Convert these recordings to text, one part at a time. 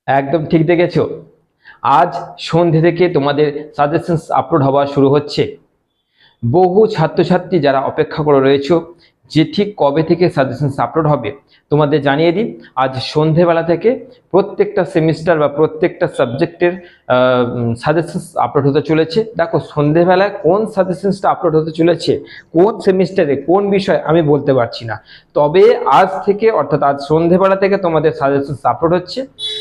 একদম ঠিক দেখেছো। আজ সন্ধে থেকে তোমাদের সাজেশনস আপলোড হওয়া শুরু হচ্ছে। বহু ছাত্রছাত্রী যারা অপেক্ষা করে রয়েছে যে ঠিক কবে থেকে সাজেশনস আপলোড হবে, তোমাদের জানিয়ে দিই, আজ সন্ধেবেলা থেকে প্রত্যেকটা সেমিস্টার বা প্রত্যেকটা সাবজেক্টের সাজেশনস আপলোড হতে চলেছে। দেখো সন্ধেবেলায় কোন সাজেশনসটা আপলোড হতে চলেছে, কোন সেমিস্টারে কোন বিষয় আমি বলতে পারছি না, তবে আজ থেকে অর্থাৎ আজ সন্ধেবেলা থেকে তোমাদের সাজেশনস আপলোড হচ্ছে।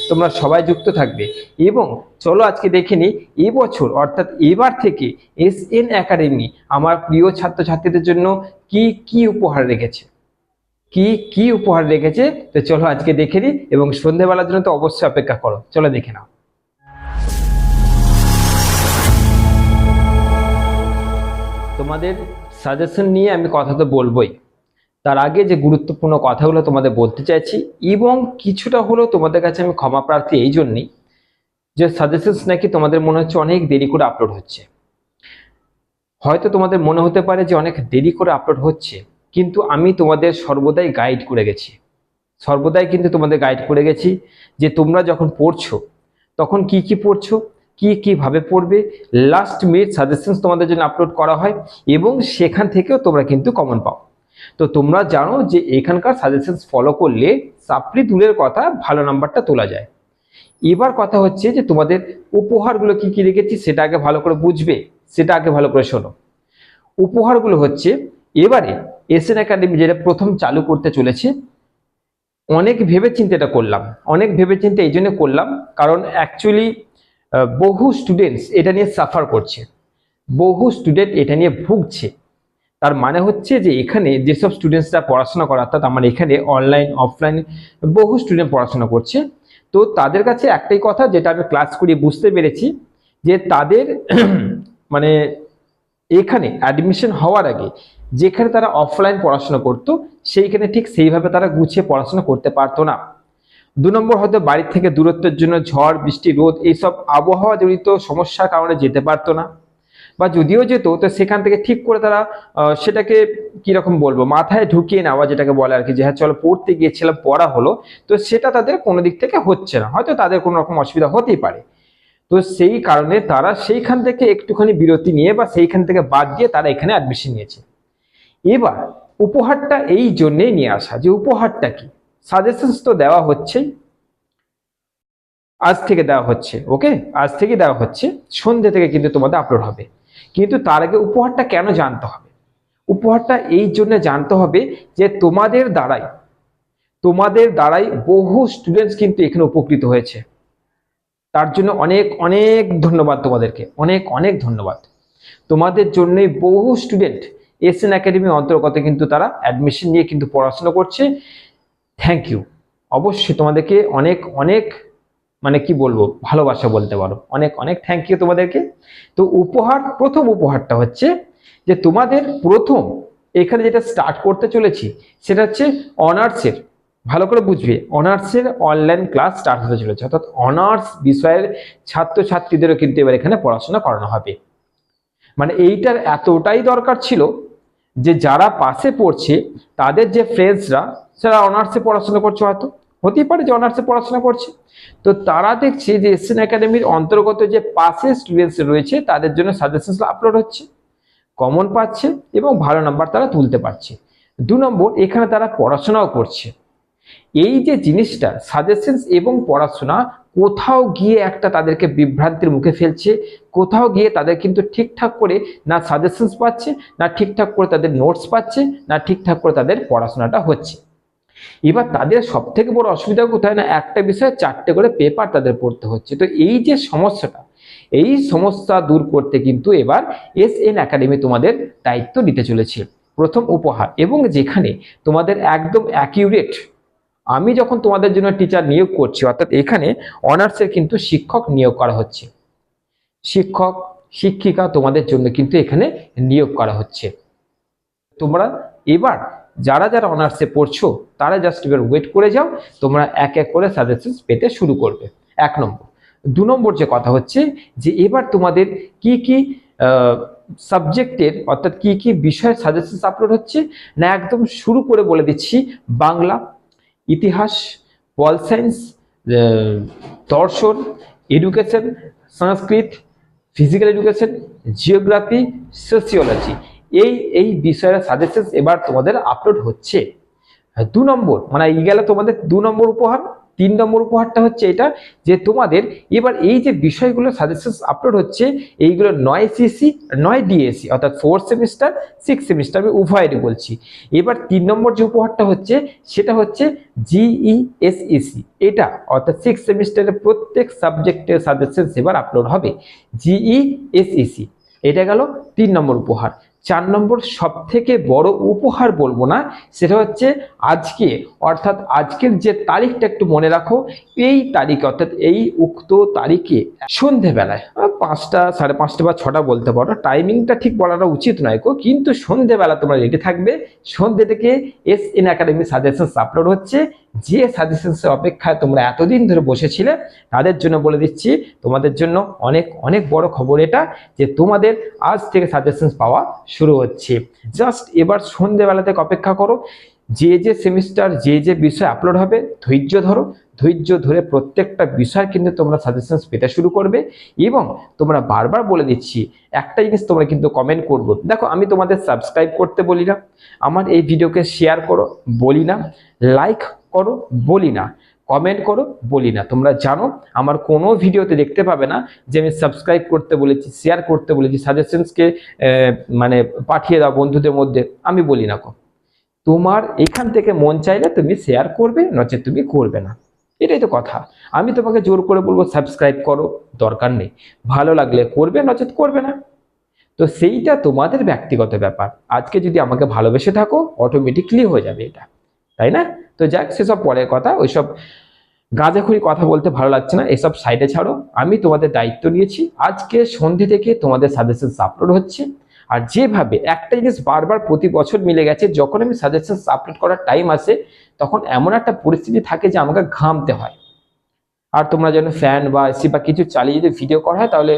তোমরা সবাই যুক্ত থাকবে এবং চলো আজকে দেখে নিই এবছর অর্থাৎ এবার থেকে এসএন একাডেমি আমার প্রিয় ছাত্রছাত্রীদের জন্য কি কি উপহার রেখেছে, কি কি উপহার রেখেছে। তো চলো আজকে দেখে নিই এবং সন্ধ্যেবেলার জন্য তো অবশ্যই অপেক্ষা করো, চলো দেখে নাও। তোমাদের সাজেশন নিয়ে আমি কথা তো বলবোই, তার আগে যে গুরুত্বপূর্ণ কথাগুলো তোমাদের বলতে চাইছি এবং কিছুটা হলেও তোমাদের কাছে আমি ক্ষমা প্রার্থী এই জন্যই যে সাজেশনস নাকি তোমাদের মনে হচ্ছে অনেক দেরি করে আপলোড হচ্ছে। হয়তো তোমাদের মনে হতে পারে যে অনেক দেরি করে আপলোড হচ্ছে, কিন্তু আমি তোমাদের সর্বদাই গাইড করে গেছি, সর্বদাই কিন্তু তোমাদের গাইড করে গেছি যে তোমরা যখন পড়ছো তখন কি কি পড়ছো, কি কিভাবে পড়বে। লাস্ট মিনিট সাজেশনস তোমাদের জন্য আপলোড করা হয় এবং সেখান থেকেও তোমরা কিন্তু কমন পাও। তো তোমরা জানো যে এখানকার সাজেশনস ফলো করলে সাপ্লি দূরের কথা ভালো নাম্বারটা তোলা যায়। এবার কথা হচ্ছে যে তোমাদের উপহারগুলো কি কি রেখেছি সেটা আগে ভালো করে বুঝবে, সেটা আগে ভালো করে শোনো। উপহারগুলো হচ্ছে এবারে এসএন একাডেমি যেটা প্রথম চালু করতে চলেছে, অনেক ভেবেচিন্তে এটা করলাম, অনেক ভেবেচিন্তে এই জন্য করলাম কারণ অ্যাকচুয়ালি বহু স্টুডেন্টস এটা নিয়ে সাফার করছে, বহু স্টুডেন্ট এটা নিয়ে ভুগছে। তার মানে হচ্ছে যে এখানে যেসব স্টুডেন্টসরা পড়াশোনা করে অর্থাৎ আমার এখানে অনলাইন অফলাইন বহু স্টুডেন্ট পড়াশোনা করছে, তো তাদের কাছে একটাই কথা যেটা আমি ক্লাস করিয়ে বুঝতে পেরেছি যে তাদের মানে এখানে অ্যাডমিশন হওয়ার আগে যেখানে তারা অফলাইন পড়াশোনা করতো সেইখানে ঠিক সেইভাবে তারা গুছিয়ে পড়াশোনা করতে পারতো না। 2 নম্বর, হয়তো বাড়ি থেকে দূরত্বের জন্য ঝড় বৃষ্টি রোদ এইসব আবহাওয়া জড়িত সমস্যার কারণে যেতে পারতো না, বা যদিও যেত তো সেখান থেকে ঠিক করে তারা সেটাকে কিরকম বলবো মাথায় ঢুকিয়ে নেওয়া যেটাকে বলে আর কি, যে হ্যাঁ চলো পড়তে গিয়েছিলাম পড়া হলো, তো সেটা তাদের কোনো দিক থেকে হচ্ছে না, হয়তো তাদের কোনো রকম অসুবিধা হতেই পারে। তো সেই কারণে তারা সেইখান থেকে একটুখানি বিরতি নিয়ে বা সেইখান থেকে বাদ দিয়ে তারা এখানে অ্যাডমিশন নিয়েছে। এবার উপহারটা এই জন্যেই নিয়ে আসা যে উপহারটা কি, সাজেশনস তো দেওয়া হচ্ছেই, আজ থেকে দেওয়া হচ্ছে, ওকে আজ থেকে দেওয়া হচ্ছে, সন্ধ্যে থেকে কিন্তু তোমাদের আপলোড হবে। কিন্তু তার আগে উপহারটা কেন জানতে হবে, উপহারটা এই জন্য জানতে হবে যে তোমাদের দ্বারাই বহু স্টুডেন্টস কিন্তু এখানে উপকৃত হয়েছে। তার জন্য অনেক অনেক ধন্যবাদ তোমাদেরকে, অনেক অনেক ধন্যবাদ। তোমাদের জন্যই বহু স্টুডেন্ট এসএন একাডেমি অন্তর্গত কিন্তু তারা অ্যাডমিশন নিয়ে কিন্তু পড়াশোনা করছে। থ্যাংক ইউ, অবশ্যই তোমাদেরকে অনেক অনেক মানে কি বলবো ভালোবাসা বলতে পারো, অনেক অনেক থ্যাংক ইউ তোমাদেরকে। তো উপহার, প্রথম উপহারটা হচ্ছে যে তোমাদের প্রথম এখানে যেটা স্টার্ট করতে চলেছি সেটা হচ্ছে অনার্সের, ভালো করে বুঝবে, অনার্সের অনলাইন ক্লাস স্টার্ট হতে চলেছে, অর্থাৎ অনার্স বিষয়ের ছাত্রছাত্রীদেরও কিন্তু এবার এখানে পড়াশোনা করানো হবে। মানে এইটার এতটাই দরকার ছিল যে যারা পাশে পড়ছে তাদের যে ফ্রেন্ডসরা সেটা অনার্সে পড়াশোনা করছে, হয়তো হতেই পারে যে অনার্সে পড়াশোনা করছে, তো তারা দেখছে যে এসএন একাডেমির অন্তর্গত যে পাশে স্টুডেন্টস রয়েছে তাদের জন্য সাজেশনস আপলোড হচ্ছে, কমন পাচ্ছে এবং ভালো নাম্বার তারা তুলতে পারছে। 2 নম্বর, এখানে তারা পড়াশোনাও করছে। এই যে জিনিসটা সাজেশনস এবং পড়াশোনা কোথাও গিয়ে একটা তাদেরকে বিভ্রান্তির মুখে ফেলছে, কোথাও গিয়ে তাদের কিন্তু ঠিকঠাক করে না সাজেশনস পাচ্ছে, না ঠিকঠাক করে তাদের নোটস পাচ্ছে, না ঠিকঠাক করে তাদের পড়াশোনাটা হচ্ছে। এবার তাদের সব থেকে বড় অসুবিধা কোথায়, না একটা বিষয়ে 4টে করে পেপার তাদের পড়তে হচ্ছে। তো এই যে সমস্যাটা, এই সমস্যা দূর করতে কিন্তু এবার এসএন একাডেমি তোমাদের দায়িত্ব নিতে চলেছে, প্রথম উপহার। এবং যেখানে তোমাদের একদম অ্যাকিউরেট, আমি যখন তোমাদের জন্য টিচার নিয়োগ করছি অর্থাৎ এখানে অনার্সের কিন্তু শিক্ষক নিয়োগ করা হচ্ছে, শিক্ষক শিক্ষিকা তোমাদের জন্য কিন্তু এখানে নিয়োগ করা হচ্ছে। তোমরা এবার যারা যারা অনার্সে পড়ছো তারা জাস্ট এবার ওয়েট করে যাও, তোমরা এক এক করে সাজেশনস পেতে শুরু করবে। 1 নম্বর। 2 নম্বর যে কথা হচ্ছে যে এবার তোমাদের কি কি সাবজেক্টের অর্থাৎ কি কি বিষয়ের সাজেশনস আপলোড হচ্ছে, না একদম শুরু করে বলে দিচ্ছি, বাংলা, ইতিহাস, পল সায়েন্স, দর্শন, এডুকেশন, সংস্কৃত, ফিজিক্যাল এডুকেশন, জিওগ্রাফি, সোসিওলজি, এই বিষয়ের সাজেশন এবার তোমাদের আপলোড হচ্ছে। 2 নম্বর মানে এই গেল তোমাদের 2 নম্বর উপহার। 3 নম্বর উপহারটা হচ্ছে এটা যে তোমাদের এবার এই যে বিষয়গুলো সাজেশন আপলোড হচ্ছে এইগুলো 9 সিসি 9 ডিএসসি অর্থাৎ 4 সেমিস্টার 6 সেমিস্টার আমি উভয়েরই বলছি। এবার 3 নম্বর যে উপহারটা হচ্ছে সেটা হচ্ছে জিইএসইসি, এটা অর্থাৎ 6 সেমিস্টারের প্রত্যেক সাবজেক্টের সাজেশন এবার আপলোড হবে জিইএসইসি। এটা গেল 3 নম্বর উপহার। 4 নম্বর সব থেকে বড় উপহার বলবো না, সেটা হচ্ছে আজকে অর্থাৎ আজকের যে তারিখটা একটু মনে রাখো, এই তারিখে অর্থাৎ এই উক্ত তারিখে সন্ধেবেলায় 5টা 5:30 বা 6টা বলতে পারো, টাইমিংটা ঠিক বলাটা উচিত নয় গো, কিন্তু সন্ধেবেলা তোমরা রেডি থাকবে। সন্ধে থেকে এসএন একাডেমি সাজেশন আপলোড হচ্ছে। যে সাজেশনসের অপেক্ষায় তোমরা এতদিন ধরে বসেছিলে তাদের জন্য বলে দিচ্ছি, তোমাদের জন্য অনেক অনেক বড় খবর এটা যে তোমাদের আজ থেকে সাজেশন পাওয়া শুরু হচ্ছে। জাস্ট এবার সন্ধ্যেবেলা থেকে অপেক্ষা করো, যে সেমিস্টার যে বিষয় আপলোড হবে ধৈর্য ধরো, ধৈর্য ধরে প্রত্যেকটা বিষয় কিন্তু তোমরা সাজেশন পেতে শুরু করবে। এবং তোমরা বারবার বলে দিচ্ছি একটা জিনিস তোমরা কিন্তু কমেন্ট করবো, দেখো আমি তোমাদের সাবস্ক্রাইব করতে বলি না, আমার এই ভিডিওকে শেয়ার করো বলি না, লাইক করো বলি না, কমেন্ট করো বলি না। তোমরা জানো আমার কোনো ভিডিওতে দেখতে পাবে না যে আমি সাবস্ক্রাইব করতে বলেছি, শেয়ার করতে বলেছি, সাজেশনসকে মানে পাঠিয়ে দাও বন্ধুদের মধ্যে, আমি বলি না। তোমার এখান থেকে মন চাইলে তুমি শেয়ার করবে, নচেত তুমি করবে না, এটাই তো কথা। আমি তোমাকে জোর করে বলবো সাবস্ক্রাইব করো, দরকার নেই, ভালো লাগলে করবে নচেত করবে না। তো সেইটা তোমাদের ব্যক্তিগত ব্যাপার। আজকে যদি আমাকে ভালোবেসে থাকো অটোমেটিকলি হয়ে যাবে এটা, তাই না? তো যাক, সেসব পরের কথা, ওইসব গাঁজাখুরি কথা বলতে ভালো লাগছে না, এসব সাইডে ছাড়ো। আমি তোমাদের দায়িত্ব নিয়েছি, আজকে সন্ধে থেকে তোমাদের সাজেশন আপলোড হচ্ছে। আর যেভাবে একটা জিনিস বারবার প্রতি বছর মিলে গেছে, যখন আমি সাজেশন আপলোড করার টাইম আসে তখন এমন একটা পরিস্থিতি থাকে যে আমাকে ঘামতে হয়। আর তোমরা যেন ফ্যান বা এসি বা কিছু চালিয়ে যদি ভিডিও করা হয় তাহলে,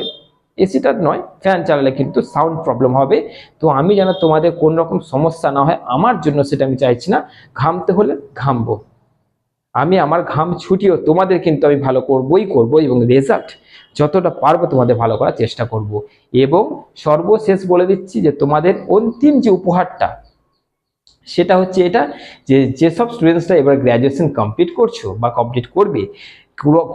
এসিটা নয় ফ্যান চালালে কিন্তু সাউন্ড প্রবলেম হবে। তো আমি যেন তোমাদের কোন রকম সমস্যা না হয় আমার জন্য, সেটা আমি চাইছি না। ঘামতে হলে ঘামবো, আমি আমার ঘাম ছুটিও তোমাদের কিন্তু আমি ভালো করবই করব, এবং রেজাল্ট যতটা পারবো তোমাদের ভালো করার চেষ্টা করব। এবং সর্বশেষ বলে দিচ্ছি যে তোমাদের অন্তিম যে উপহারটা সেটা হচ্ছে এটা, যে যেসব স্টুডেন্টসরা এবার গ্র্যাজুয়েশন কমপ্লিট করছো বা কমপ্লিট করবে,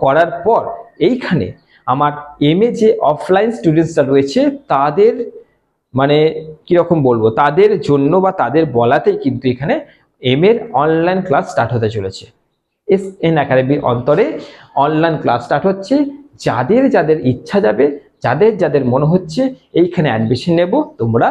করার পর এইখানে আমার এমএ যে অফলাইন স্টুডেন্টসরা রয়েছে তাদের মানে কিরকম বলবো, তাদের জন্য বা তাদের বলাতেই কিন্তু এখানে এর অনলাইন ক্লাস স্টার্ট হতে চলেছে। এসএন একাডেমির অন্তরে অনলাইন ক্লাস স্টার্ট হচ্ছে। যাদের যাদের ইচ্ছা যাবে, যাদের যাদের মনে হচ্ছে এইখানে অ্যাডমিশন নেব, তোমরা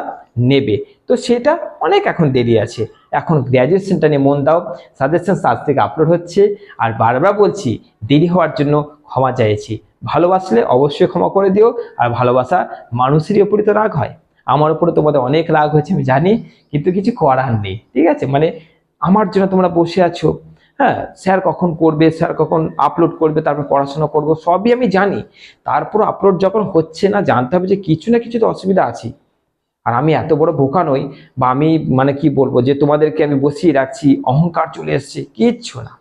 নেবে। তো সেটা অনেক এখন দেরি আছে, এখন গ্র্যাজুয়েশনটা নিয়ে মন দাও। সাজেশন আজ থেকে আপলোড হচ্ছে। আর বারবার বলছি, দেরি হওয়ার জন্য ক্ষমা চাইছি। ভালোবাসলে অবশ্যই ক্ষমা করে দিও। আর ভালোবাসা মানুষেরই ওপরই তো রাগ হয়, আমার উপরে তোমাদের অনেক রাগ হয়েছে আমি জানি, কিন্তু কিছু করার নেই, ঠিক আছে? মানে আমার জন্য তোমরা বসে আছো, হ্যাঁ, স্যার কখন করবে, স্যার কখন আপলোড করবে, তারপর পড়াশোনা করব, সবই আমি জানি। তারপর আপলোড যখন হচ্ছে না, জানতে হবে যে কিছু না কিছু তো অসুবিধা আছে। আর আমি এত বড় বোকা নই, বা আমি মানে কি বলবো যে তোমাদেরকে আমি বসিয়ে রাখছি, অহংকার চলে এসছে, কিচ্ছু না।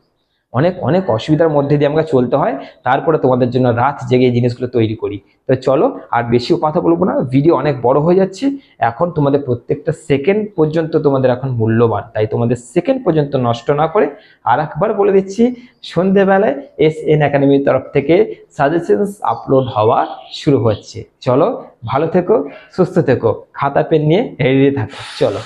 অনেক অনেক অসুবিধার মধ্যে দিয়ে আমাকে চলতে হয়, তারপরে তোমাদের জন্য রাত জেগে এই জিনিসগুলো তৈরি করি। তো চলো আর বেশিও কথা বলবো না, ভিডিও অনেক বড় হয়ে যাচ্ছে। এখন তোমাদের প্রত্যেকটা সেকেন্ড পর্যন্ত তোমাদের এখন মূল্যবান, তাই তোমাদের সেকেন্ড পর্যন্ত নষ্ট না করে আর একবার বলে দিচ্ছি, সন্ধেবেলায় এসএন একাডেমির তরফ থেকে সাজেশনস আপলোড হওয়া শুরু হচ্ছে। চলো, ভালো থেকো, সুস্থ থেকো, খাতা পেন নিয়ে রেডি থাকো, চলো।